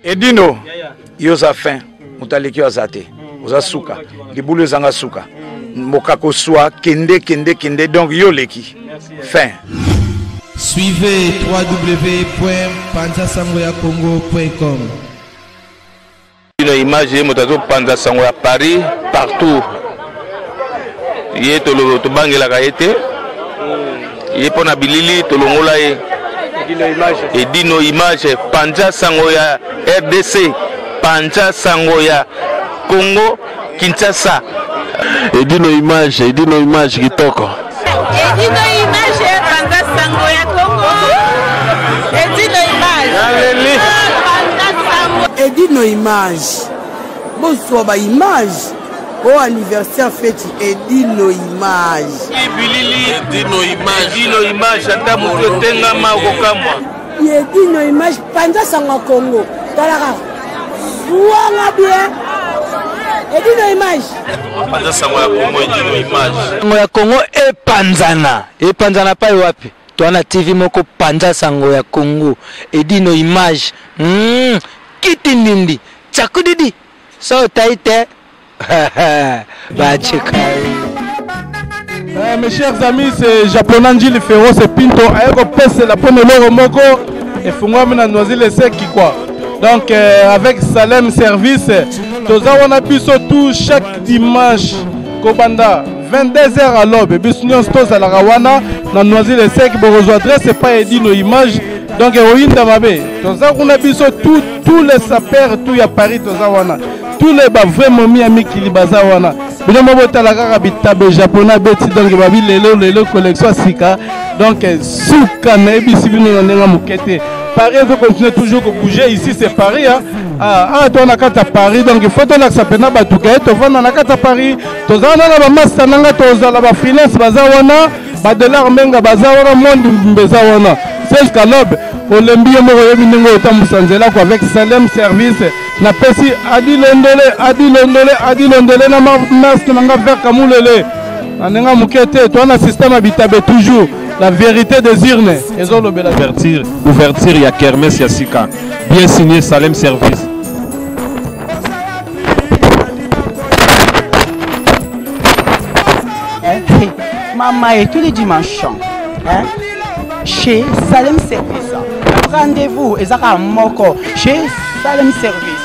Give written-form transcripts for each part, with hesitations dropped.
Edino, yoza fin, mutaleki azate, oza suka, libulu zanga suka, mokako soa, kende, donc yoleki, fin. Suivez www.panzasangoyacongo.com. Une image motazo Panza Sangoya Paris partout. Yé tolo to bangela kaete. Yé pona bilili tolongola ye. Edino image Panza Sangoya RDC, Panza Sangoya Congo Kinshasa. Edino image kitoko. Edino image Panza Sangoya Congo. Edino image. Edino image. Bonsoir ba image. Au anniversaire fête Edino image. Edino image ata muto tenga makokamwa. Edino image Panza Sangoya Congo. Talaka. Ouanga bien. Edino image. Panza Sangoya Congo Edino image. Sangoya Congo epanzana pa wapi? Toana TV moko Panza Sangoya Congo Edino image. Kitindindi chakudidi so taite. Mes chers amis, c'est Japonais Angile Ferro, c'est Pinto Aero Pesse la pomme loro moko et fungwa mina noisille sec quoi. Donc avec Salem Service, toza wana biso tout chaque dimanche kobanda 22h à l'aube bisunion stoza la rawana na noisille sec borozo adresse c'est pas Edino image. Donc Oinda Mabe, toza kuna biso tous les sapeurs tout ya Paris toza wana. Tous les vraiment mis amis qui baza wana. Bien mo botala kaka bitabe japonais beti donc babi lelo collection sika. Donc suka na ebisi bino na ndenga mukete. Paris veut continuer toujours de bouger ici c'est Paris hein. Ah toi na kata Paris donc il faut donc ça pena batuka to vana na kata Paris. Toza na ba master nanga toza la ba finance baza wana, ba dollar menga baza wana monde mbeza wana. C'est qu'à l'aube, Olympia Moroye Mingo Tamusanzela avec Salem Service. Na pesi adi londele na masque nanga vers Kamoulele. Anenga mukete, toi na système habitabe toujours. La vérité des urnes. Ezo lobela Ouverture ya kermesse ya sika. Bien signé Salem Service. Maman et tous les dimanches. Chez Salem Service. Rendez-vous ezaka moko chez Salem Service.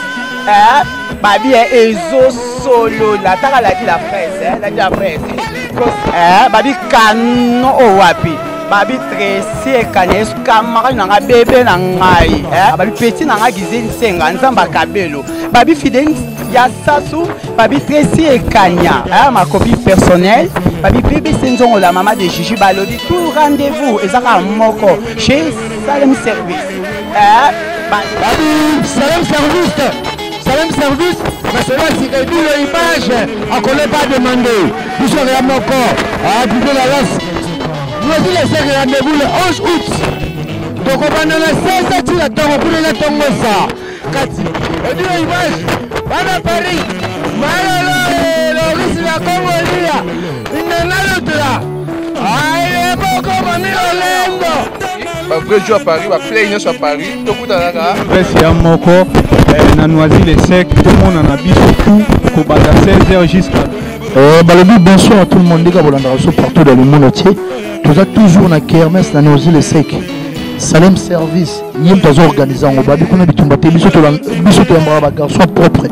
Babi ezo solo la taka la presse, la presse. Babi kano owapi. Babi tressé kanes kamara nanga bébé nangai. Babi petit nanga gizeli senga nzamba kabelo. Babi fidèle ya sasu, babi tressé kanya. Ma copie personnelle. Babi bébé senzongo la maman de Gigi Balodi. Tout rendez-vous ezaka moko chez Salem Service. Babi Salem Service. Salem Service, mais c'est là si Edino image, on ne connaît pas demander. Vous serez à mon corps, à Bidou la lasse. Nous aussi les serres rendez-vous le 11 août. Donc on va dans la 16 tu l'attends, pour la tomber ça. Kati, Edino image, va à Paris. Malalo, le risque de la Congolia. Il n'est pas l'autre là. Ah, il est beau comme un Orlando. Vrai jour à Paris, va plein sur Paris, tout le monde a c'est un moko, na noisille sec, tout le monde en a bis tout, pour 16h jusqu'à. Bonsoir à tout le monde, les gars, partout dans le monde entier. Nous avons toujours na kermesse na noisille sec. Salem Service, nous avons organisé en Obabi, nous avons biso to garçon propre.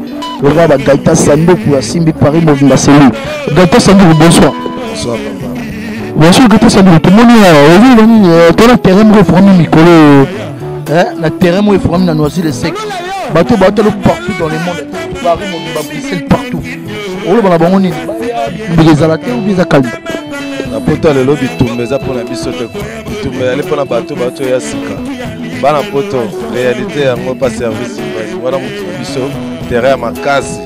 Le gars Gaïta Sando pour la Simbi Paris, Movimba Cellule. Gaïta Sando, bonsoir. Bonsoir. Bonsoir, Gaïta Sando, tout le monde est là, terrain reformé, Nicolo. La terrain reformé dans noisille sec. Bateau partout dans le monde. Paris, Movimba Bruxelles, partout. On va la bonne les alatés ou les acalmes. La poto le lobby tombe ça pour la biso de tombe aller pour la bateau ya sika. Bana poto réalité yango pas service. Voilà mon biso terrain makasi.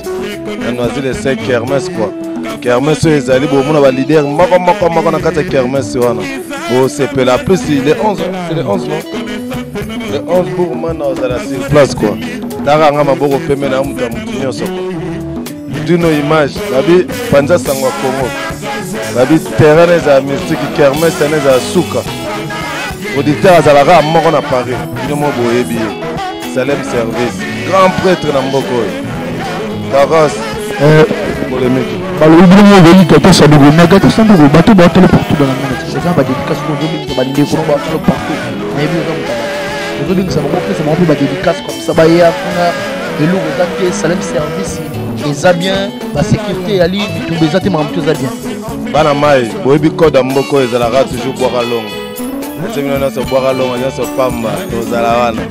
Na noisille sec kermesse quoi. Kermesse ezali bo mona ba leader mako na kata kermesse wana. Bo c'est la plus le 11, c'est le 11 non. Le 11 pour mana za la sur place quoi. Dara nga maboko pembe na muta mutinyoso. Dino image, babi Panza Sangoya Congo. Babi terrain les mystique kermesse les suka. Auditeur azalaka moko na Paris. Bino mo boyebi. Salem Service. grand prêtre na mboko Taras polémique balobi bilongo obeli Gato Sandogo mais Gato Sandogo bato baotala partout dans la monde eza badédicace ozobengisa bandeko no baotala partout nayebi oza motala ozobengisa bango pesa bango mpe badédicace comme ça baya kuna eloko eza te Salem service eza bien basécurité yali bitumba eza te makambo to eza bien bana mai boyebi code ya mboko ezalaka toujours bwaka longo esemino nyonso bwaka longo nyonso pamba tozala wana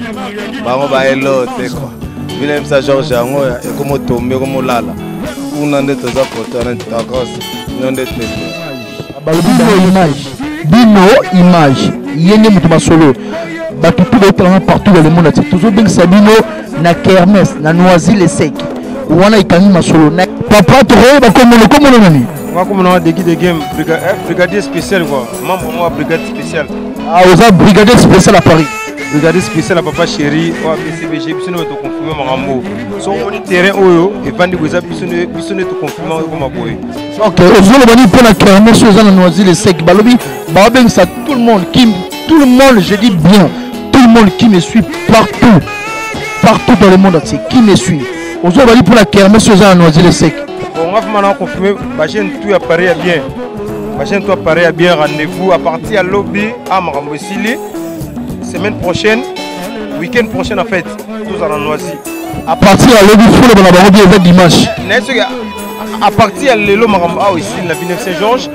bango baelo te kwa bino yebisa George yango ekomotombe ekomolala kuna nde toza poto na Taras nyo nde tete bino image yenge moto masolo bato mpe baotalanga partout dans le monde ati tozobengisa bino na kermesse na Noisy Sec wana ikangi masolo na papa tokoyeba komono nani wakomona deki de game brigadier spécial quoi membre moi brigade spéciale oza brigadier spécial à Paris brigadier spécial à papa chéri o BCBG biso no to confirmer makambo so on terrain oyo evandi goza biso ne to confirmer ko maboye OK ozolo bani pour la kermesse oza na Noisy Sec balobi babengisa tout le monde je dis bien tout le monde qui me suit partout dans le monde entier qui me suit ozolo bani pour la kermesse oza na Noisy Sec bon on va maintenant confirmer ba chaîne tout apparaît bien ma chaîne tout apparaît bien rendez-vous à partir à lobby à Marambo Sili semaine prochaine week-end prochain en fait tous à Noisy à partir à lobby fou le Marambo bien avec dimanche à partir à Lelo Marambo aussi la ville Saint-Georges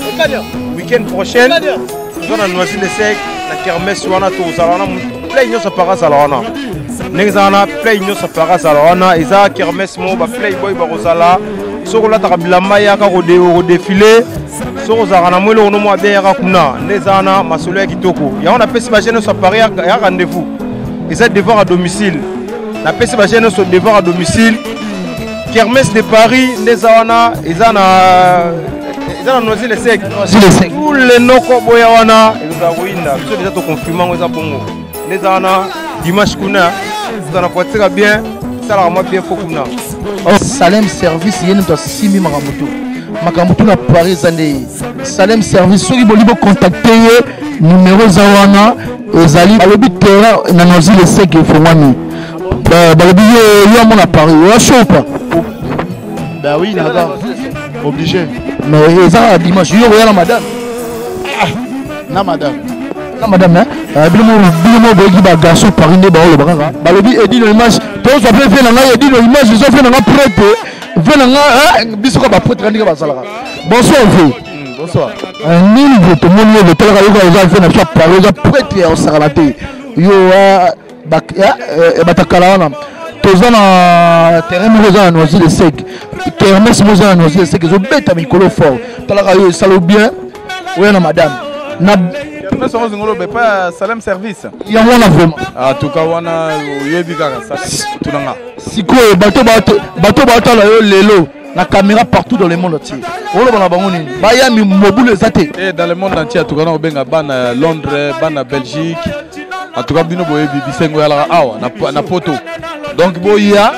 week-end prochain tous à Noisy Sec la kermesse wana tous à plein nyonso para salana nexana plein nyonso para salana eza kermesse mo ba playboy ba rosala soko la tabilamba ya ka défilé soko za na mwelo no mo abera kuna nezana masolo ya kitoko ya on appelle ba jeune so pari ya rendez-vous eza devoir à domicile na pesi ba jeune so devoir à domicile kermesse de Paris nezana eza na Noisy Sec tous les noko boya wana eza winda biso déjà to confirmer eza bongo nezana dimanche kuna ça va bien ça la moi bien fokuna Salem service yene to simi makamutu na Paris zande Salem service soki bolibo contacter numéro zawana ezali balobi terrain na Noisy Sec fongwani balobi yo mona Paris wa show pas bah oui madame obligé mais eza dimanche yo ya la madame na madame bilimo boyeki bagarçon Paris nde baolo bakaka balobi edi no image tozo pe fe na ngai edi no image zo fe na nga prêtre fe na nga biso ka baprêtre ndika basalaka bonsoir bonsoir nini bo to moni le telaka yo ka fe na biso Paris za prêtre ya osakala te yo batakala wana toza na terrain moko eza na Noisy Sec kermesse moko eza na Noisy Sec ezobeta mikolo fort talaka yo esalo bien oya na madame na mais ça ngolo be pas Salem service ya wana vraiment en tout cas wana yebi kaka ça tunanga sikoyo bato batala yo lelo na caméra partout dans le monde entier olo bana bango nini bayami mobulu ezate et dans le monde entier en tout cas na obenga bana Londres bana Belgique en tout cas bino boyebi bisengo yala awa na poto donc boya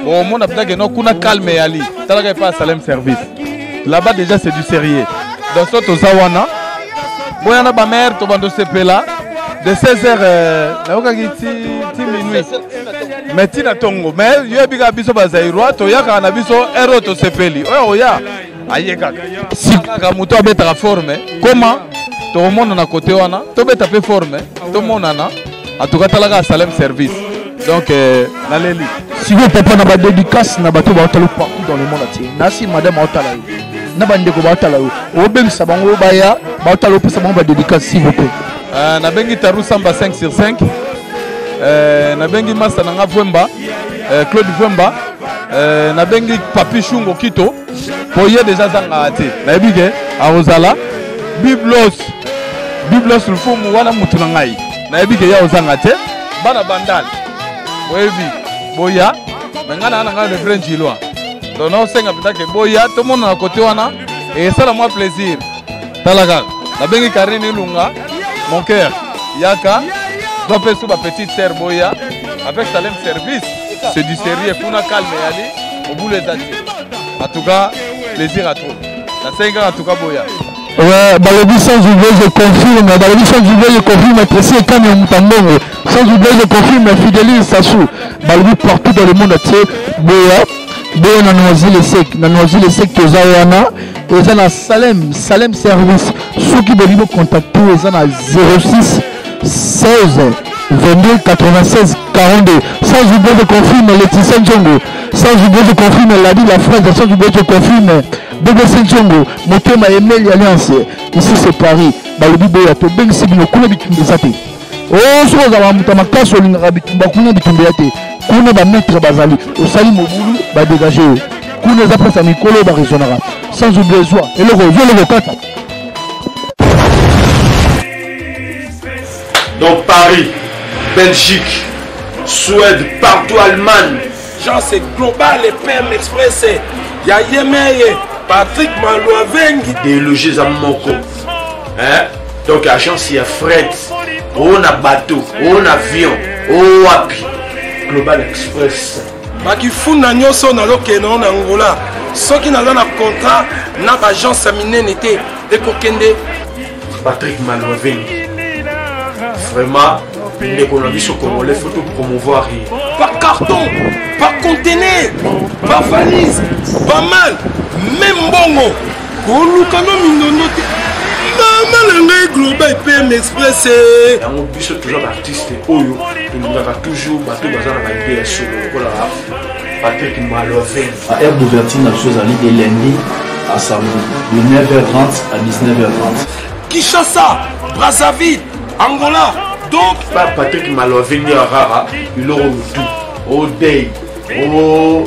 au monde peut-être que no kuna calme yali talaka pas Salem service là-bas déjà c'est du sérieux donc ça to zawana boyana ba mère to bando sepela de 16h na okaki ti minuit mais tina tongo mais yo bika biso bazairwa to yaka na biso ero to sepeli oya ayeka sika muto abeta forme comment to mona na côté wana to beta pe forme to mona na atuka talaka Salem service donc na leli si vous papa na ba dédicace na bato ba talo partout dans le monde entier nasi madame otala yo na bandeko ba otala yo obengisa bango baya ba otala pesa bango ba dédicace s'il vous plaît na bengi Taru Samba 5/5 na bengi Masta nanga Vwemba Claude Vwemba na bengi Papi Shungo Kito poye déjà zanga ate na bige aozala Biblos lufumu wana mutu na ngai na bige ya ozanga te bana bandal webi boya ngana na ngana le French ilwa donc non senga peut-être que boya tout le monde na côté wana et ça la moi plaisir talaka na bengi Karine Lunga mon cœur yaka doit faire sous ma petite sœur boya avec Salem service c'est du sérieux kuna calme yali au bout les dates en tout cas plaisir à toi la 5 ans en tout cas boya Ouais, balobi sans oublier, je confirme. Balobi sans oublier, je confirme. Tracy et Kanye Moutambongo. Sans oublier, je confirme. Fidélise Sassou. Balobi partout dans le monde entier. Boya. Boya na Noisy-le Sec. Na Noisy-le-Sec, Tozawana. Et ça na Salem Service. Ceux qui veulent contacter, ils ont 06 16 22 96 42. Sans oublier, je confirme Laetitia Ndjongo. Sans oublier, je confirme Ladi la France. Sans oublier, je confirme BBC Ndjongo. Motema Emel Alliance. Ici c'est Paris. Balobi Boya to beng sibino kuna bitumbe zate. Oh so za mutama kaso linga bitumba kuna bitumbe yate. Kuna ba maître bazali. Osali mobulu ba dégager. Kuna za place mikolo ba raisonnera. Sans oublier joie. Et le kata. Donc Paris, Belgique, Suède, partout Allemagne. Genre c'est global et PM Express. Il y a Yemeye, Patrick Malouavengi. Des logés à Moko. Hein? Donc agence il y a fret. On a bateau, on a avion, on a Global Express. Baki funa nyoso na lokeno na Angola. Soki na na contrat na agence minene te ekokende Patrick Malouavengi. Vraiment, l'économie sur Congolais, il faut tout promouvoir. Par carton, par conteneur, par valise, pas mal, même bongo. Kolukano mindonote. Maman le global PM Express. On dit toujours l'artiste Oyo, il a toujours bateau bazar à l'idée sur le Patrick Malouavengi. À aire d'ouverture, la chose à l'idée lundi à samedi, de 9h30 à 19h30. Kinshasa, Brazzaville, Angola. Donc, Patrick Malouavengi à Rara, il aura tout. Au Day, au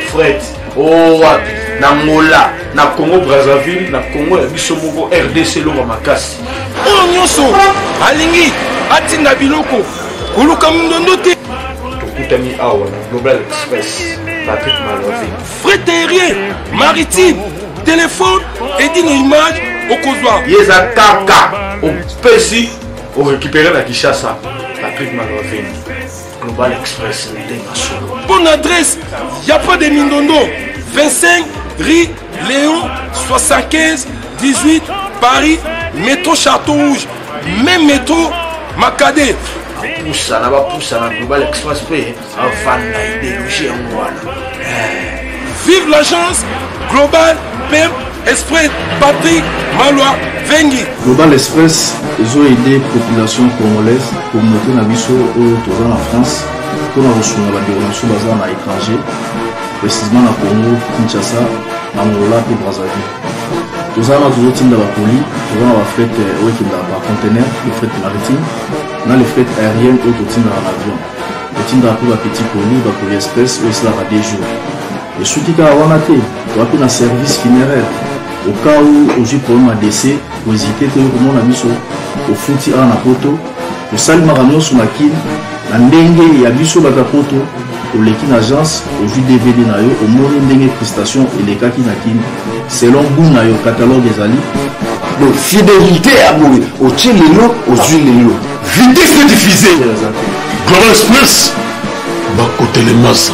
Fred, au Wapi, Angola, na Congo Brazzaville, na Congo Bisomoko, RDC, Loma Makasi. Oh, Nyoso, Alingi, Atina Biloko, Kuluka Mundonote. Tokutami Awa, Global Express, Patrick Malouavengi. Fret aérien, maritime, téléphone, édine image, au Kozwa. Yeza Kaka, au Pessi. On récupère la Kinshasa, Patrick Malouavengi, Global Express, bonne adresse, il n'y a pas de Mindondo, 25 rue Léon, 75 18 Paris, métro Château Rouge, même métro Macadé. Poussa, là bas poussa, la Global Express, avant d'idéologie en moi. Vive l'agence Global PM Express, Patrick Malouavengi. Global Express, ils ont aidé la population congolaise, communauté Nabiso autour en France, pour la reçoit des relations basées à l'étranger, précisément à Congo, Kinshasa, Angola et Brazzaville. Nous avons toujours team de la police, nous avons fait par conteneur, le fret maritime, nous avons le fret aérien et le team dans l'avion. Le team de la petit colis, la police express, aussi là à des jours. Et ce qui est à Wanate, nous avons un service funéraire. Au cas où j'ai problème à décès, pour hésiter, comment on a mis au fouti à la poto, au salimaranon sur la kin, la dengue et à biso bagapoto, au l'équipe agence, au jus DVD nayo, au monde dengue prestation et les cas qui n'akin, selon goût nayo catalogue des ali. Donc fidélité à mourir, au tchelelo, aux huiles. Vitesse de diffuser. Global Express, bas côté les masses.